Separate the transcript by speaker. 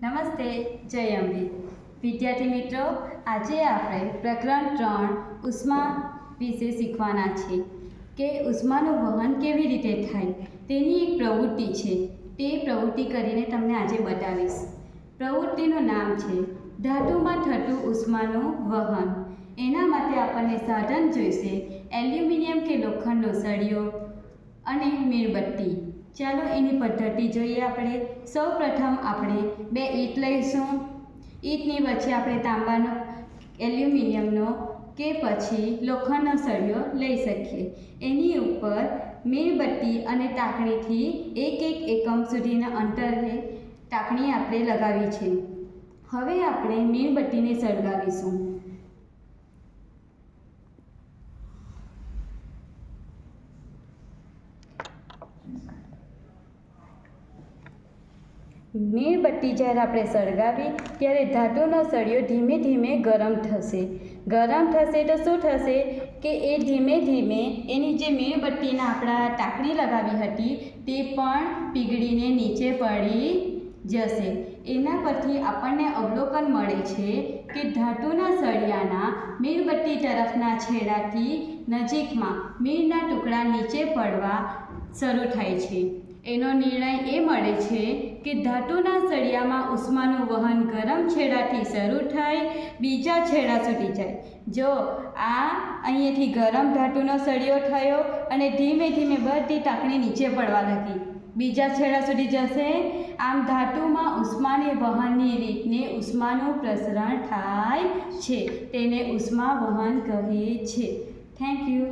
Speaker 1: નમસ્તે, જય અંબે. વિદ્યાર્થી મિત્રો, આજે આપણે પ્રકરણ 3 ઉષ્મા વિશે શીખવાના છે કે ઉષ્માનું વહન કેવી રીતે થાય તેની એક પ્રવૃત્તિ છે. તે પ્રવૃત્તિ કરીને તમને આજે બતાવીશ. પ્રવૃત્તિનું નામ છે ધાતુમાં થતું ઉષ્માનું વહન. એના માટે આપણને સાધન જોઈશે એલ્યુમિનિયમ કે લોખંડનો સળિયો અને મીણબત્તી. ચાલો એની પદ્ધતિ જોઈએ. આપણે સૌપ્રથમ આપણે 2 ઈંટ લઈશું. ઈંટની વચ્ચે આપણે તાંબાનો એલ્યુમિનિયમનો કે પછી લોખંડનો સળિયો લઈ શકીએ. એની ઉપર મીણબત્તી અને ટાંકણીથી 1 એકમ સુધીના અંતરે ટાંકણી આપણે લગાવી છે. હવે આપણે મીણબત્તીને સળગાવીશું. મીણબત્તી જ્યારે આપણે સળગાવી ત્યારે ધાતુનો સળિયો ધીમે ધીમે ગરમ થશે. ગરમ થશે તો શું થશે કે એ ધીમે ધીમે એની જે મીણબત્તીના આપણા ટાંકણી લગાવી હતી તે પણ પીગળીને નીચે પડી જશે. એના પરથી આપણને અવલોકન મળે છે કે ધાતુના સળિયાના મીણબત્તી તરફના છેડાથી નજીકમાં મીણના ટુકડા નીચે પડવા શરૂ થાય છે. એનો નિર્ણય એ મળે છે કે ધાતુના સળિયામાં ઉષ્માનું વહન ગરમ છેડાથી શરૂ થાય બીજા છેડા સુધી જાય. જો આ અહીંયાથી ગરમ ધાતુનો સળિયો થયો અને ધીમે ધીમે બધી ટાંકણી નીચે પડવા લાગી, બીજા છેડા સુધી જશે. આમ ધાતુમાં ઉષ્માની વહનની રીતને ઉષ્માનું પ્રસરણ થાય છે. તેને ઉષ્મા વહન કહે છે. Thank you.